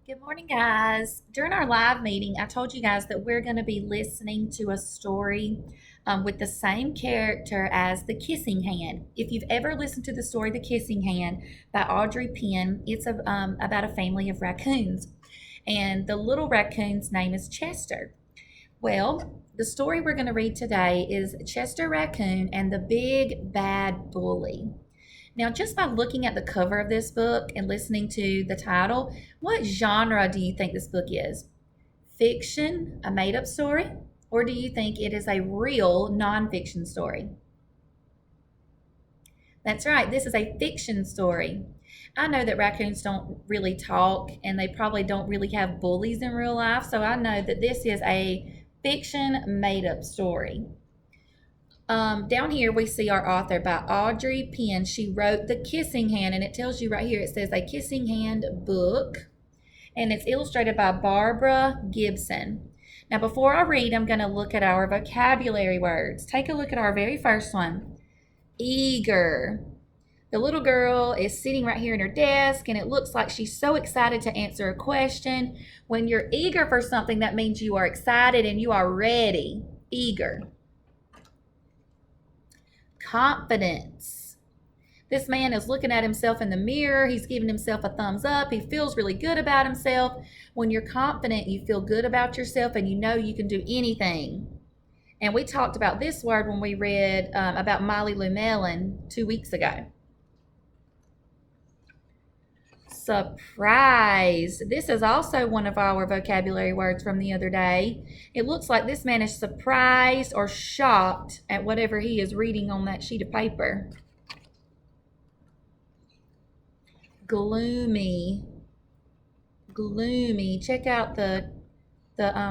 Good morning, guys. During our live meeting, I told you guys that we're going to be listening to a story with the same character as The Kissing Hand. If you've ever listened to the story The Kissing Hand by Audrey Penn, it's about a family of raccoons. And the little raccoon's name is Chester. Well, the story we're going to read today is Chester Raccoon and the Big Bad Bully. Now, just by looking at the cover of this book and listening to the title, what genre do you think this book is? Fiction, a made up story, or do you think it is a real nonfiction story? That's right, this is a fiction story. I know that raccoons don't really talk and they probably don't really have bullies in real life, so I know that this is a fiction made up story. Down here we see our author by Audrey Penn. She wrote The Kissing Hand, and it tells you right here, it says A Kissing Hand Book, and it's illustrated by Barbara Gibson. Now before I read, I'm going to look at our vocabulary words. Take a look at our very first one. Eager. The little girl is sitting right here in her desk, and it looks like she's so excited to answer a question. When you're eager for something, that means you are excited and you are ready. Eager. Confidence. This man is looking at himself in the mirror. He's giving himself a thumbs up. He feels really good about himself. When you're confident, you feel good about yourself and you know you can do anything. And we talked about this word when we read about Molly Llewellyn 2 weeks ago. Surprise. This is also one of our vocabulary words from the other day. It looks like this man is surprised or shocked at whatever he is reading on that sheet of paper. Gloomy. Gloomy. Check out the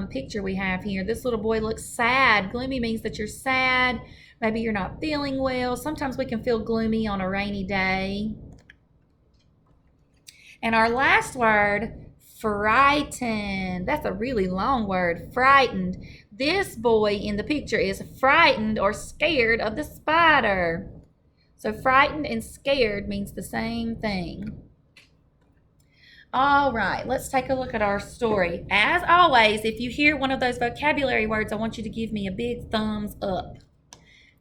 picture we have here. This little boy looks sad. Gloomy means that you're sad. Maybe you're not feeling well. Sometimes we can feel gloomy on a rainy day. And our last word, frightened. That's a really long word, frightened. This boy in the picture is frightened or scared of the spider. So frightened and scared means the same thing. All right, let's take a look at our story. As always, if you hear one of those vocabulary words, I want you to give me a big thumbs up.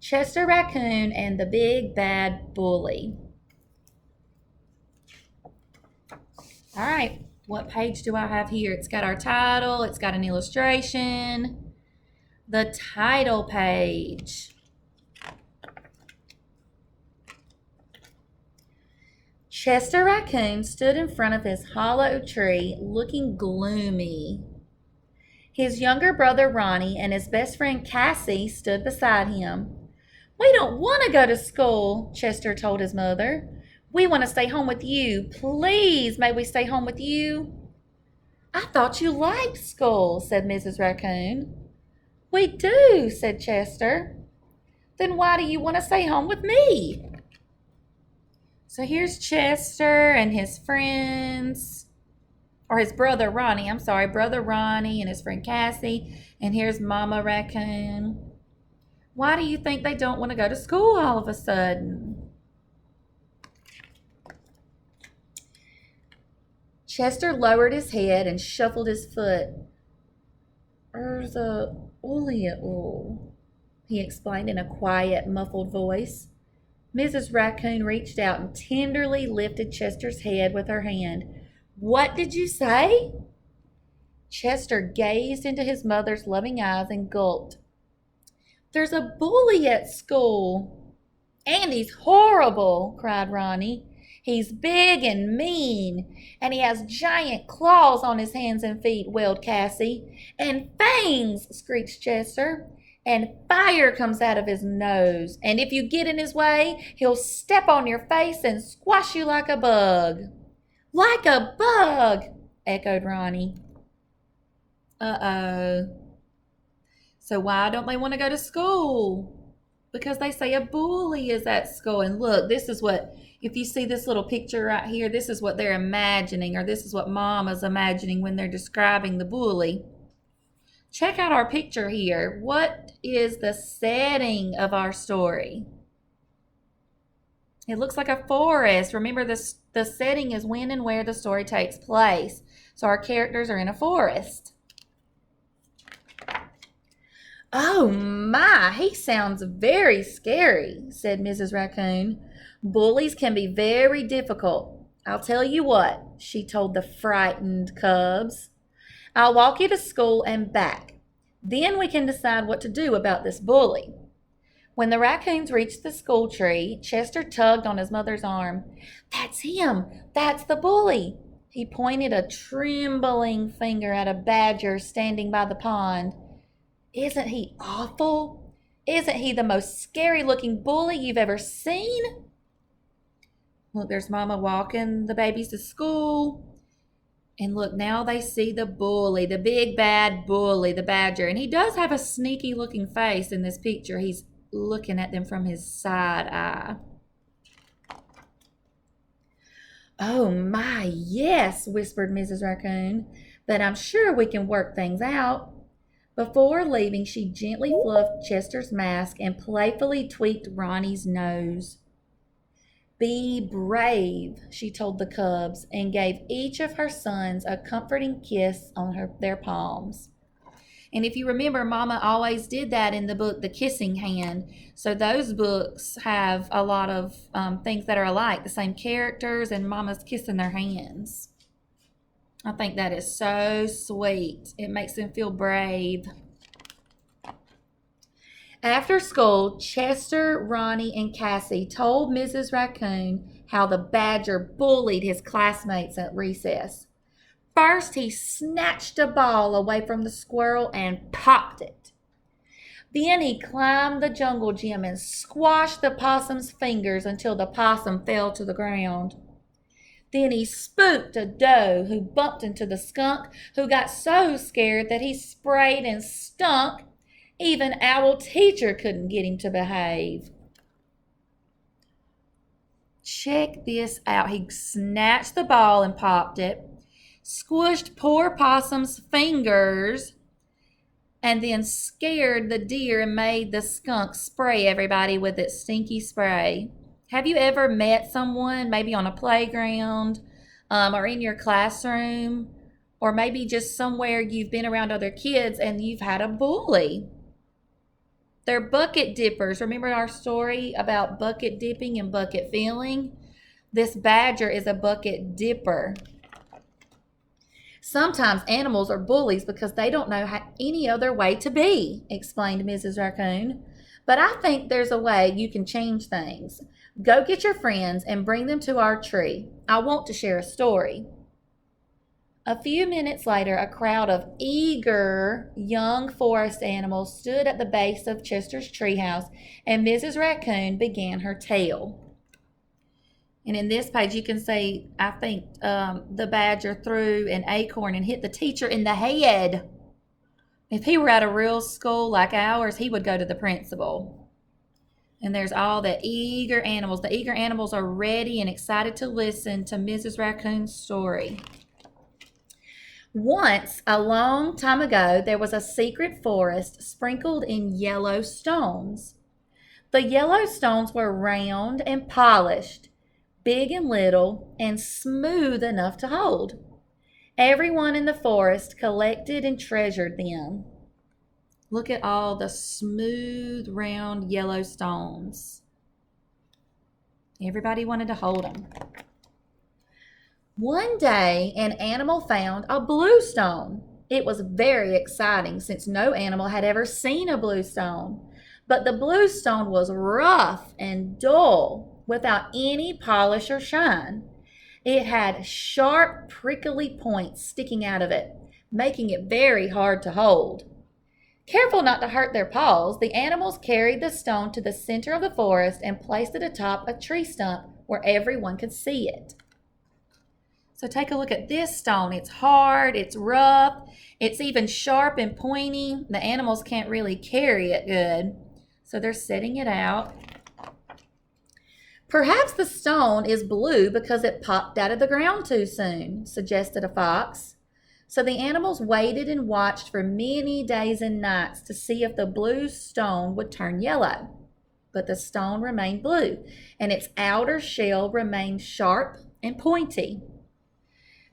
Chester Raccoon and the Big Bad Bully. All right, what page do I have here? It's got our title, it's got an illustration. The title page. Chester Raccoon stood in front of his hollow tree looking gloomy. His younger brother Ronnie and his best friend Cassie stood beside him. "We don't want to go to school," Chester told his mother. "We want to stay home with you. Please, may we stay home with you?" "I thought you liked school," said Mrs. Raccoon. "We do," said Chester. "Then why do you want to stay home with me?" So here's Chester and his friends, or his brother Ronnie, brother Ronnie and his friend Cassie, and here's Mama Raccoon. Why do you think they don't want to go to school all of a sudden? Chester lowered his head and shuffled his foot. "There's a oleander," he explained in a quiet, muffled voice. Mrs. Raccoon reached out and tenderly lifted Chester's head with her hand. "What did you say?" Chester gazed into his mother's loving eyes and gulped. "There's a bully at school." "And he's horrible," cried Ronnie. "He's big and mean, and he has giant claws on his hands and feet," wailed Cassie. "And fangs," screeched Chester. "And fire comes out of his nose, and if you get in his way, he'll step on your face and squash you like a bug." "Like a bug," echoed Ronnie. Uh-oh. So why don't they want to go to school? Because they say a bully is at school. And look, this is what, if you see this little picture right here, this is what they're imagining, or this is what Mama's imagining when they're describing the bully. Check out our picture here. What is the setting of our story? It looks like a forest. Remember, the setting is when and where the story takes place. So our characters are in a forest. Oh my, he sounds very scary, said Mrs. Raccoon. Bullies can be very difficult. I'll tell you what, she told the frightened cubs. I'll walk you to school and back. Then we can decide what to do about this bully. When the raccoons reached the school tree, Chester tugged on his mother's arm. That's him! That's the bully! He pointed a trembling finger at a badger standing by the pond. Isn't he awful? Isn't he the most scary-looking bully you've ever seen? Look, there's Mama walking the babies to school. And look, now they see the bully, the big bad bully, the badger. And he does have a sneaky-looking face in this picture. He's looking at them from his side eye. Oh my, yes, whispered Mrs. Raccoon, but I'm sure we can work things out. Before leaving, she gently fluffed Chester's mask and playfully tweaked Ronnie's nose. Be brave, she told the cubs, and gave each of her sons a comforting kiss on their palms. And if you remember, Mama always did that in the book, The Kissing Hand. So those books have a lot of things that are alike, the same characters, and Mama's kissing their hands. I think that is so sweet. It makes them feel brave. After school, Chester, Ronnie, and Cassie told Mrs. Raccoon how the badger bullied his classmates at recess. First, he snatched a ball away from the squirrel and popped it. Then he climbed the jungle gym and squashed the possum's fingers until the possum fell to the ground. Then he spooked a doe who bumped into the skunk, who got so scared that he sprayed and stunk. Even Owl Teacher couldn't get him to behave. Check this out. He snatched the ball and popped it, squished poor Possum's fingers, and then scared the deer and made the skunk spray everybody with its stinky spray. Have you ever met someone, maybe on a playground or in your classroom, or maybe just somewhere you've been around other kids and you've had a bully? They're bucket dippers. Remember our story about bucket dipping and bucket filling? This badger is a bucket dipper. Sometimes animals are bullies because they don't know any other way to be, explained Mrs. Raccoon. But I think there's a way you can change things. Go get your friends and bring them to our tree. I want to share a story. A few minutes later, a crowd of eager young forest animals stood at the base of Chester's treehouse, and Mrs. Raccoon began her tale. And in this page, you can see, I think the badger threw an acorn and hit the teacher in the head. If he were at a real school like ours, he would go to the principal. And there's all the eager animals. The eager animals are ready and excited to listen to Mrs. Raccoon's story. Once, a long time ago, there was a secret forest sprinkled in yellow stones. The yellow stones were round and polished, big and little, and smooth enough to hold. Everyone in the forest collected and treasured them. Look at all the smooth, round, yellow stones. Everybody wanted to hold them. One day, an animal found a blue stone. It was very exciting since no animal had ever seen a blue stone. But the blue stone was rough and dull, without any polish or shine. It had sharp, prickly points sticking out of it, making it very hard to hold. Careful not to hurt their paws, the animals carried the stone to the center of the forest and placed it atop a tree stump where everyone could see it. So take a look at this stone. It's hard, it's rough, it's even sharp and pointy. The animals can't really carry it good, so they're setting it out. Perhaps the stone is blue because it popped out of the ground too soon, suggested a fox. So the animals waited and watched for many days and nights to see if the blue stone would turn yellow. but the stone remained blue, and its outer shell remained sharp and pointy.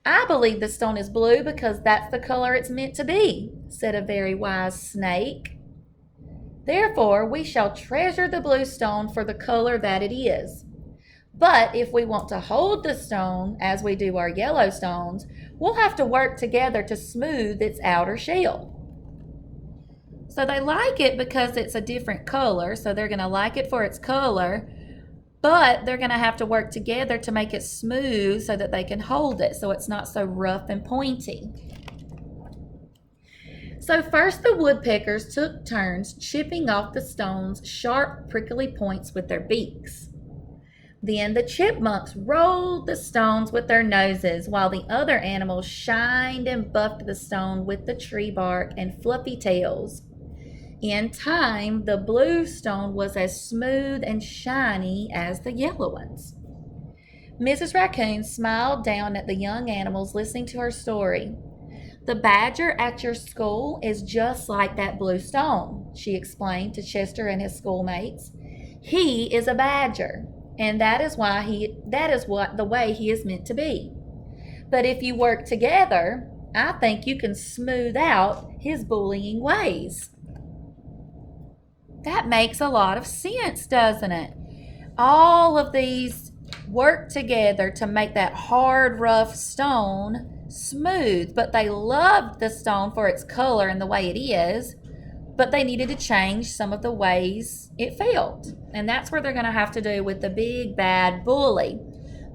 I believe the stone is blue because that's the color it's meant to be, said a very wise snake. Therefore, we shall treasure the blue stone for the color that it is. But if we want to hold the stone as we do our yellow stones, we'll have to work together to smooth its outer shell. So they like it because it's a different color, so they're going to like it for its color, but they're going to have to work together to make it smooth so that they can hold it so it's not so rough and pointy. So first the woodpeckers took turns chipping off the stone's sharp, prickly points with their beaks. Then the chipmunks rolled the stones with their noses, while the other animals shined and buffed the stone with the tree bark and fluffy tails. In time, the blue stone was as smooth and shiny as the yellow ones. Mrs. Raccoon smiled down at the young animals listening to her story. The badger at your school is just like that blue stone, she explained to Chester and his schoolmates. He is a badger, and that is the way he is meant to be. But if you work together, I think you can smooth out his bullying ways. That makes a lot of sense, doesn't it? All of these work together to make that hard, rough stone smooth, but they loved the stone for its color and the way it is, but they needed to change some of the ways it felt. And that's what they're going to have to do with the big bad bully.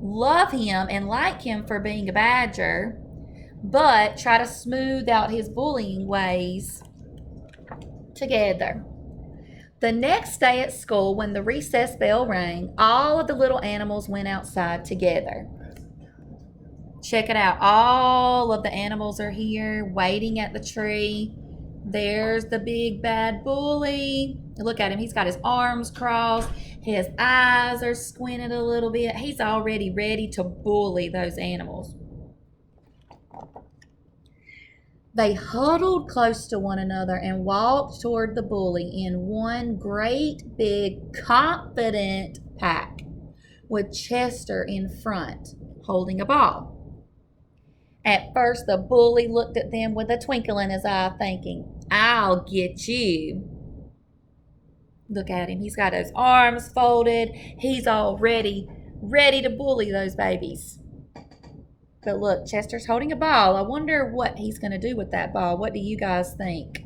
Love him and like him for being a badger, but try to smooth out his bullying ways together. The next day at school, when the recess bell rang, all of the little animals went outside together. Check it out. All of the animals are here waiting at the tree. There's the big bad bully. Look at him. He's got his arms crossed. His eyes are squinted a little bit. He's already ready to bully those animals. They huddled close to one another and walked toward the bully in one great big confident pack, with Chester in front holding a ball. At first, the bully looked at them with a twinkle in his eye, thinking, I'll get you. Look at him. He's got his arms folded. He's all ready to bully those babies. But look, Chester's holding a ball. I wonder what he's going to do with that ball. What do you guys think?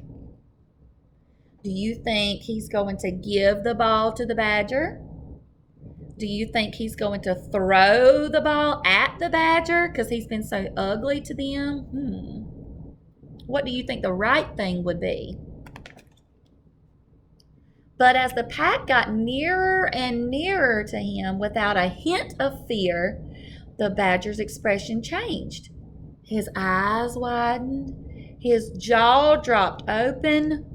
Do you think he's going to give the ball to the badger? Do you think he's going to throw the ball at the badger because he's been so ugly to them? What do you think the right thing would be? But as the pack got nearer and nearer to him without a hint of fear, the badger's expression changed. His eyes widened. His jaw dropped open.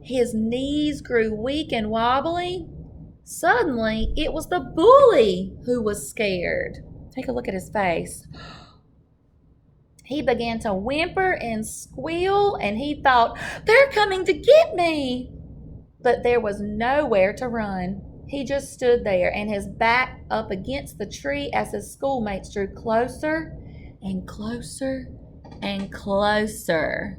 His knees grew weak and wobbly. Suddenly, it was the bully who was scared. Take a look at his face. He began to whimper and squeal, and he thought, they're coming to get me. But there was nowhere to run. He just stood there, and his back up against the tree as his schoolmates drew closer and closer and closer.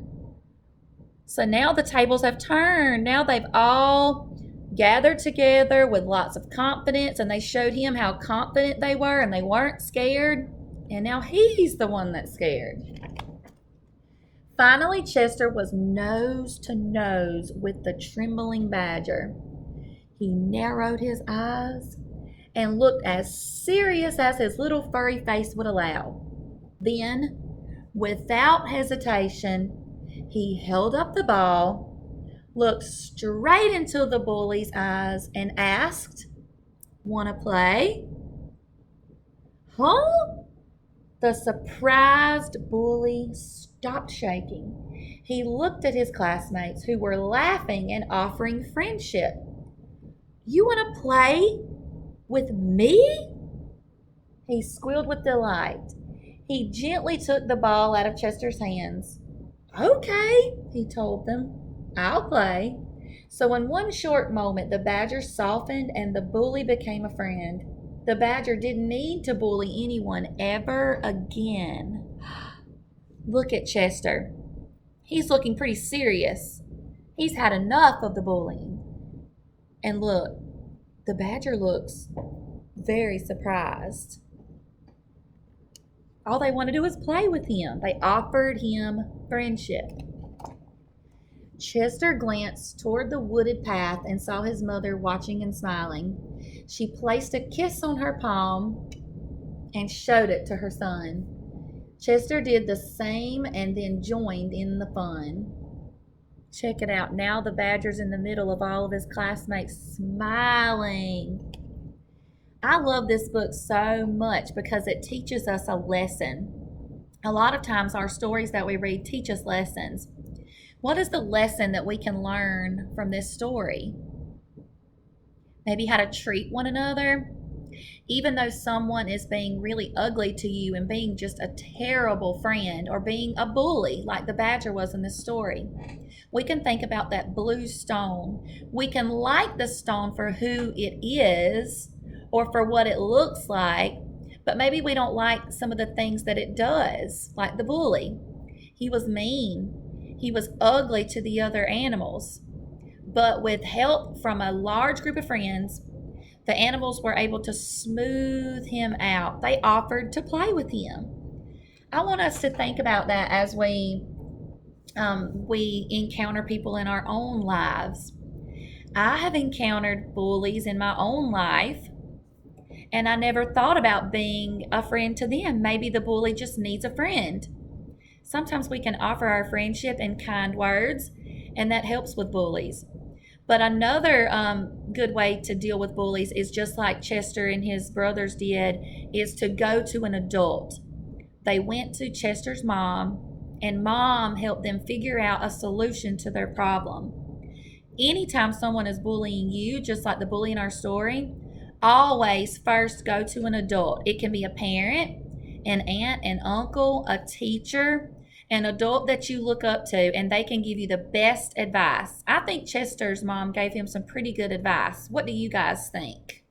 So now the tables have turned. Now they've all gathered together with lots of confidence, and they showed him how confident they were, and they weren't scared. And now he's the one that's scared. Finally, Chester was nose to nose with the trembling badger. He narrowed his eyes and looked as serious as his little furry face would allow. Then, without hesitation, he held up the ball, looked straight into the bully's eyes, and asked, "Want to play?" "Huh?" The surprised bully stopped shaking. He looked at his classmates, who were laughing and offering friendship. "You want to play with me?" He squealed with delight. He gently took the ball out of Chester's hands. "Okay," he told them, "I'll play." So, in one short moment, the badger softened and the bully became a friend. The badger didn't need to bully anyone ever again. Look at Chester. He's looking pretty serious. He's had enough of the bullying. And look, the badger looks very surprised. All they want to do is play with him. They offered him friendship. Chester glanced toward the wooded path and saw his mother watching and smiling. She placed a kiss on her palm and showed it to her son. Chester did the same and then joined in the fun. Check it out. Now the badger's in the middle of all of his classmates smiling. I love this book so much because it teaches us a lesson. A lot of times our stories that we read teach us lessons. What is the lesson that we can learn from this story? Maybe how to treat one another. Even though someone is being really ugly to you and being just a terrible friend or being a bully like the badger was in this story, we can think about that blue stone. We can like the stone for who it is or for what it looks like, but maybe we don't like some of the things that it does, like the bully. He was mean. He was ugly to the other animals. But with help from a large group of friends, the animals were able to smooth him out. They offered to play with him. I want us to think about that as we encounter people in our own lives. I have encountered bullies in my own life, and I never thought about being a friend to them. Maybe the bully just needs a friend. Sometimes we can offer our friendship in kind words, and that helps with bullies. But another good way to deal with bullies is just like Chester and his brothers did, is to go to an adult. They went to Chester's mom, and mom helped them figure out a solution to their problem. Anytime someone is bullying you, just like the bully in our story, always first go to an adult. It can be a parent, an aunt, an uncle, a teacher, an adult that you look up to, and they can give you the best advice. I think Chester's mom gave him some pretty good advice. What do you guys think?